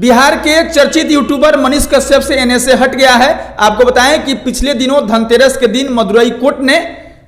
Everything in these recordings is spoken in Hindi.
बिहार के एक चर्चित यूट्यूबर मनीष कश्यप से एनएसए हट गया है। आपको बताएं कि पिछले दिनों धनतेरस के दिन मदुरई कोर्ट ने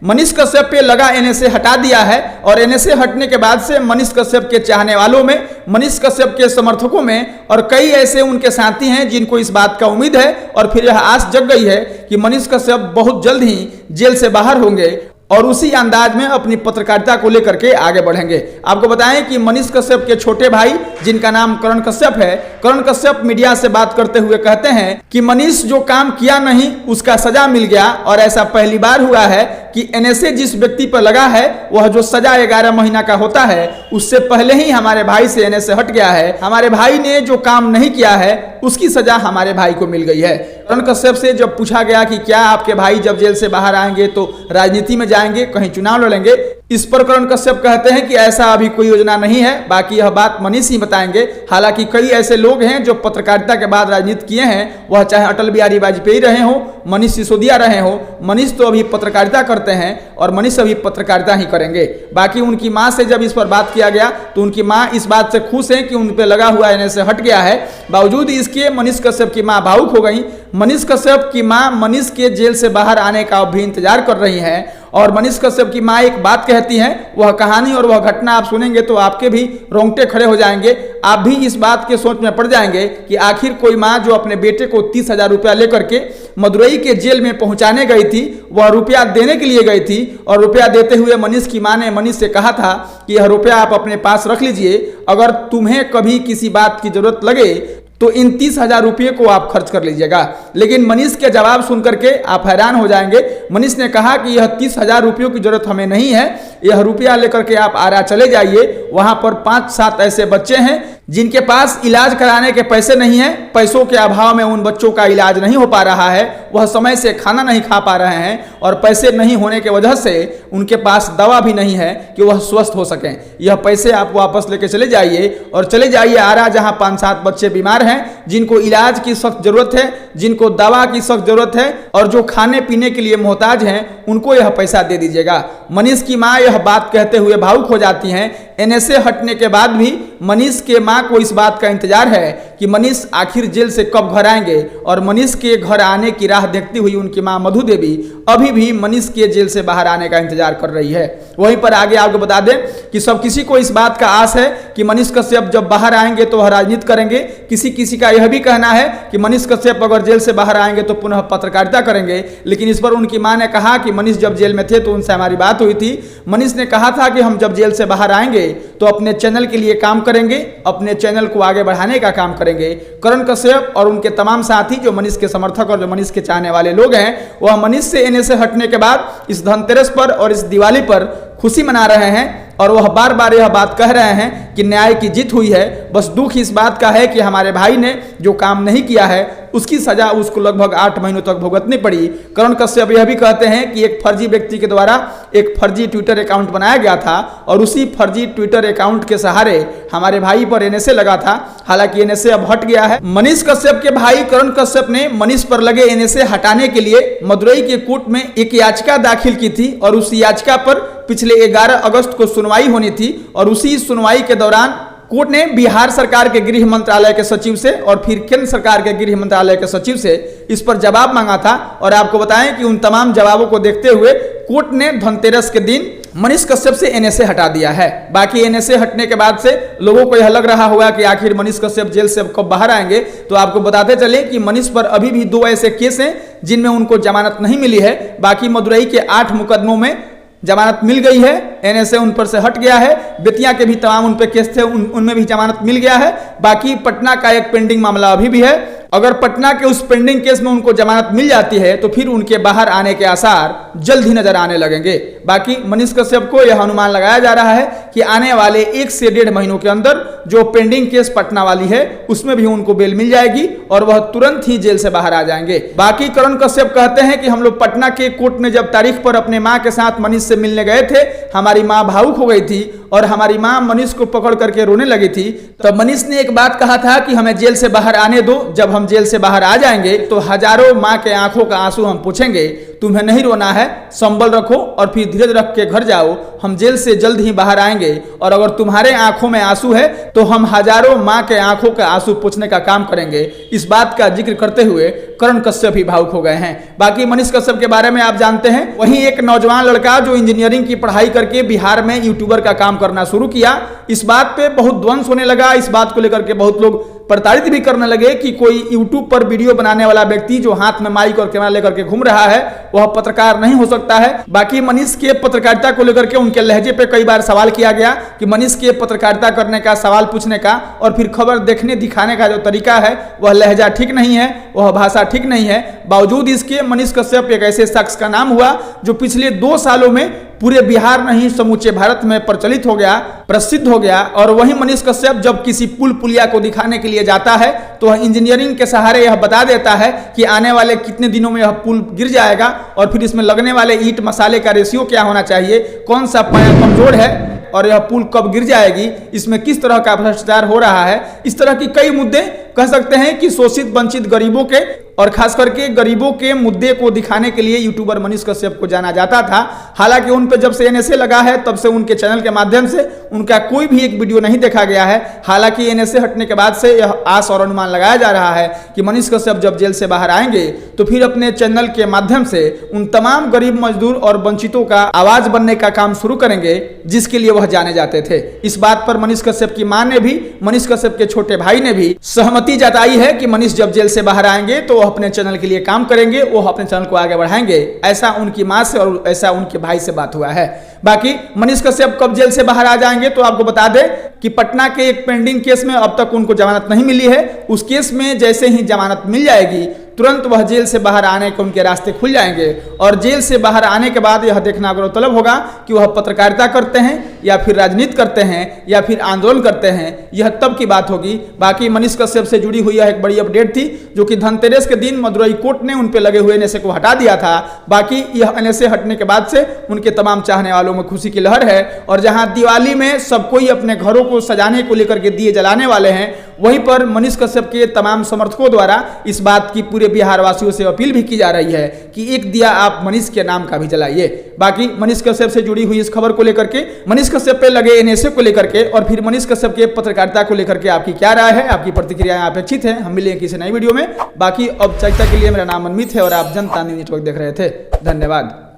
मनीष कश्यप पे लगा एनएसए हटा दिया है और एनएसए हटने के बाद से मनीष कश्यप के चाहने वालों में, मनीष कश्यप के समर्थकों में और कई ऐसे उनके साथी हैं जिनको इस बात का उम्मीद है और फिर यह आस जग गई है कि मनीष कश्यप बहुत जल्द ही जेल से बाहर होंगे और उसी अंदाज में अपनी पत्रकारिता को लेकर के आगे बढ़ेंगे। आपको बताएं कि मनीष कश्यप के छोटे भाई जिनका नाम करण कश्यप है, करण कश्यप मीडिया से बात करते हुए कहते हैं कि मनीष जो काम किया नहीं उसका सजा मिल गया और ऐसा पहली बार हुआ है कि एनएसए जिस व्यक्ति पर लगा है वह जो सजा 11 महीना का होता है उससे पहले ही हमारे भाई से एनएसए हट गया है। हमारे भाई ने जो काम नहीं किया है उसकी सजा हमारे भाई को मिल गई है। करण कश्यप से जब पूछा गया कि क्या आपके भाई जब जेल से बाहर आएंगे तो राजनीति में जाएंगे, कहीं चुनाव लड़ेंगे, इस पर करण कश्यप कहते हैं कि ऐसा अभी कोई योजना नहीं है, बाकी यह बात मनीष ही बताएंगे। हालांकि कई ऐसे लोग हैं जो पत्रकारिता के बाद राजनीति किए हैं, वह चाहे अटल बिहारी वाजपेयी रहे हो, मनीष सिसोदिया रहे हो। मनीष तो अभी पत्रकारिता करते हैं और मनीष अभी पत्रकारिता ही करेंगे। बाकी उनकी माँ से जब इस पर बात किया गया तो उनकी माँ इस बात से खुश है कि उन पर लगा हुआ एनएसए हट गया है। बावजूद इसके मनीष कश्यप की माँ भावुक हो गई। मनीष कश्यप की माँ मनीष के जेल से बाहर आने का भी इंतजार कर रही है और मनीष कश्यप की माँ एक बात कहती है, वह कहानी और वह घटना आप सुनेंगे तो आपके भी रोंगटे खड़े हो जाएंगे। आप भी इस बात के सोच में पड़ जाएंगे कि आखिर कोई माँ जो अपने बेटे को 30,000 रुपया लेकर के मदुरई के जेल में पहुंचाने गई थी, वह रुपया देने के लिए गई थी और रुपया देते हुए मनीष की माँ ने मनीष से कहा था कि यह रुपया आप अपने पास रख लीजिए, अगर तुम्हें कभी किसी बात की जरूरत लगे तो इन 30,000 रुपये को आप खर्च कर लीजिएगा। लेकिन मनीष के जवाब सुनकर के आप हैरान हो जाएंगे। मनीष ने कहा कि यह 30,000 रुपयों की जरूरत हमें नहीं है, यह रुपया लेकर के आप आरा चले जाइए, वहां पर 5-7 ऐसे बच्चे हैं जिनके पास इलाज कराने के पैसे नहीं है, पैसों के अभाव में उन बच्चों का इलाज नहीं हो पा रहा है, वह समय से खाना नहीं खा पा रहे हैं और पैसे नहीं होने के वजह से उनके पास दवा भी नहीं है कि वह स्वस्थ हो सकें। यह पैसे आप वापस लेके चले जाइए और चले जाइए आरा, जहां 5-7 बच्चे बीमार हैं, जिनको इलाज की सख्त जरूरत है, जिनको दवा की सख्त जरूरत है और जो खाने पीने के लिए मोहताज हैं, उनको यह पैसा दे दीजिएगा। मनीष की माँ यह बात कहते हुए भावुक हो जाती हैं। एनएसए हटने के बाद भी मनीष के माँ को इस बात का इंतजार है कि मनीष आखिर जेल से कब घर आएंगे और मनीष के घर आने की राह देखती हुई उनकी माँ मधु देवी अभी भी मनीष के जेल से बाहर आने का इंतजार कर रही है। वहीं पर आगे आपको बता दें कि सब किसी को इस बात का आस है कि मनीष कश्यप जब बाहर आएंगे तो वह राजनीति करेंगे। किसी का यह भी कहना है कि मनीष कश्यप अगर जेल से बाहर आएंगे तो पुनः पत्रकारिता करेंगे। लेकिन इस पर उनकी मां ने कहा कि मनीष जब जेल में थे तो उनसे हमारी बात हुई थी, मनीष ने कहा था कि हम जब जेल से बाहर आएंगे तो अपने चैनल के लिए काम करेंगे, अपने चैनल को आगे बढ़ाने का काम करेंगे। करण कश्यप और उनके तमाम साथी जो मनीष के समर्थक और जो मनीष के चाहने वाले लोग हैं, वह मनीष से एनएसए हटने के बाद इस धनतेरस पर और इस दिवाली पर खुशी मना रहे हैं और वह बार बार यह बात कह रहे हैं कि न्याय की जीत हुई है। बस दुख इस बात का है कि हमारे भाई ने जो काम नहीं किया है उसकी सजा उसको लगभग 8 महीनों तक भुगतनी पड़ी। करण कश्यप यह भी कहते हैं कि एक फर्जी व्यक्ति के द्वारा एक फर्जी ट्विटर अकाउंट बनाया गया था और उसी फर्जी ट्विटर अकाउंट के सहारे हमारे भाई पर एनएसए लगा था। हालांकि एनएसए अब हट गया है। मनीष कश्यप के भाई करण कश्यप ने मनीष पर लगे एनएसए हटाने के लिए मदुरई के कोर्ट में एक याचिका दाखिल की थी और उस याचिका पर पिछले 11 अगस्त को सुनवाई होनी थी और उसी सुनवाई के दौरान कोर्ट ने बिहार सरकार के गृह मंत्रालय के सचिव से और फिर केंद्र सरकार के गृह मंत्रालय के सचिव से इस पर जवाब मांगा था। और आपको बताएं कि उन तमाम जवाबों को देखते हुए कोर्ट ने धनतेरस के दिन मनीष कश्यप से एनएसए हटा दिया है। बाकी एनएसए हटने के बाद से लोगों को यह लग रहा होगा कि आखिर मनीष कश्यप जेल से कब बाहर आएंगे। तो आपको बताते चले कि मनीष पर अभी भी 2 ऐसे केस हैं जिनमें उनको जमानत नहीं मिली है। बाकी मदुरई के 8 मुकदमों में जमानत मिल गई है, एनएसए उन पर से हट गया है। बेतिया के भी तमाम उन पे केस थे, उनमें भी जमानत मिल गया है। बाकी पटना का एक पेंडिंग मामला अभी भी है। अगर पटना के उस पेंडिंग केस में उनको जमानत मिल जाती है तो फिर उनके बाहर आने के आसार जल्द ही नजर आने लगेंगे। बाकी मनीष कश्यप को यह अनुमान लगाया जा रहा है कि आने वाले 1 से 1.5 महीनों के अंदर जो पेंडिंग केस पटना वाली है उसमें भी उनको बेल मिल जाएगी और वह तुरंत ही जेल से बाहर आ जाएंगे। बाकी करण कश्यप कहते हैं कि हम लोग पटना के कोर्ट में जब तारीख पर अपने माँ के साथ मनीष से मिलने गए थे, हमारी माँ भावुक हो गई थी और हमारी माँ मनीष को पकड़ करके रोने लगी थी। तब मनीष ने एक बात कहा था कि हमें जेल से बाहर आने दो, जब हम जेल से बाहर आ जाएंगे तो हजारों माँ के आंखों का आंसू हम पूछेंगे। तुम्हें नहीं रोना है, संबल रखो और फिर धीरज रख के घर जाओ, हम जेल से जल्द ही बाहर आएंगे और अगर तुम्हारे आंखों में आंसू है तो हम हजारों माँ के आंखों के आंसू पोंछने का काम करेंगे। इस बात का जिक्र करते हुए करण कश्यप भी भावुक हो गए हैं। बाकी मनीष कश्यप के बारे में आप जानते हैं। वहीं एक नौजवान लड़का जो इंजीनियरिंग की पढ़ाई करके बिहार में यूट्यूबर का काम करना शुरू किया, इस बात पे बहुत द्वंस होने लगा। इस बात को लेकर के बहुत लोग प्रताड़ित भी करने लगे कि कोई यूट्यूब पर वीडियो बनाने वाला व्यक्ति जो हाथ में माइक और कैमरा लेकर के घूम रहा है वह पत्रकार नहीं हो सकता है। बाकी मनीष के पत्रकारिता को लेकर के उनके लहजे पे कई बार सवाल किया गया कि मनीष के पत्रकारिता करने का, सवाल पूछने का और फिर खबर देखने दिखाने का जो तरीका है वह लहजा ठीक नहीं है, वह भाषा ठीक नहीं है। बावजूद इसके मनीष कश्यप एक ऐसे शख्स का नाम हुआ जो पिछले 2 सालों में पूरे बिहार नहीं समूचे भारत में प्रचलित हो गया, प्रसिद्ध हो गया। और वही मनीष कश्यप जब किसी पुल पुलिया को दिखाने के लिए जाता है तो वह इंजीनियरिंग के सहारे यह बता देता है कि आने वाले कितने दिनों में यह पुल गिर जाएगा और फिर इसमें लगने वाले ईंट मसाले का रेशियो क्या होना चाहिए, कौन सा पाया कमजोर है और यह पुल कब गिर जाएगी, इसमें किस तरह का भ्रष्टाचार हो रहा है। इस तरह की कई मुद्दे कह सकते हैं कि शोषित वंचित गरीबों के और खास करके गरीबों के मुद्दे को दिखाने के लिए यूट्यूबर मनीष कश्यप को जाना जाता था। हालांकि उन पर जब से एनएसए लगा है तब से उनके चैनल के माध्यम से उनका कोई भी एक वीडियो नहीं देखा गया है। हालांकि एनएसए हटने के बाद से यह आस और अनुमान लगाया जा रहा है कि मनीष कश्यप जब जेल से बाहर आएंगे तो फिर अपने चैनल के माध्यम से उन तमाम गरीब मजदूर और वंचितों का आवाज बनने का काम शुरू करेंगे जिसके लिए वह जाने जाते थे। इस बात पर मनीष कश्यप की मां ने भी, मनीष कश्यप के छोटे भाई ने भी सहमति जताई है कि मनीष जब जेल से बाहर आएंगे तो वह अपने चैनल के लिए काम करेंगे, वो अपने चैनल को आगे बढ़ाएंगे। ऐसा उनकी मां से और ऐसा उनके भाई से बात हुआ है। बाकी मनीष कश्यप कब जेल से बाहर आ जाएंगे तो आपको बता दें कि पटना के एक पेंडिंग केस में अब तक उनको जमानत नहीं मिली है। उस केस में जैसे ही जमानत मिल जाएगी तुरंत वह जेल से बाहर आने के उनके रास्ते खुल जाएंगे और जेल से बाहर आने के बाद यह देखना गौरतलब होगा कि वह पत्रकारिता करते हैं या फिर राजनीति करते हैं या फिर आंदोलन करते हैं, यह तब की बात होगी। बाकी मनीष कश्यप से जुड़ी हुई यह एक बड़ी अपडेट थी जो कि धनतेरस के दिन मदुरई कोर्ट ने उन पर लगे हुए एनएसए को हटा दिया था। बाकी यह एनएसए हटने के बाद से उनके तमाम चाहने वालों में खुशी की लहर है और जहां दिवाली में सब कोई अपने घरों को सजाने को लेकर के दिए जलाने वाले हैं, वहीं पर मनीष कश्यप के तमाम समर्थकों द्वारा इस बात की पूरे बिहार वासियों से अपील भी की जा रही है कि एक दिया आप मनीष के नाम का भी जलाइए। बाकी मनीष कश्यप से जुड़ी हुई इस खबर को लेकर के, मनीष कश्यप पे लगे एनएसए को लेकर के और फिर मनीष कश्यप के पत्रकारिता को लेकर के आपकी क्या राय है, आपकी प्रतिक्रियाएं अपेक्षित है। हम मिलेंगे किसी नई वीडियो में। बाकी अब चर्चा के लिए मेरा नाम अमित है और आप जनता न्यूज़ नेटवर्क देख रहे थे। धन्यवाद।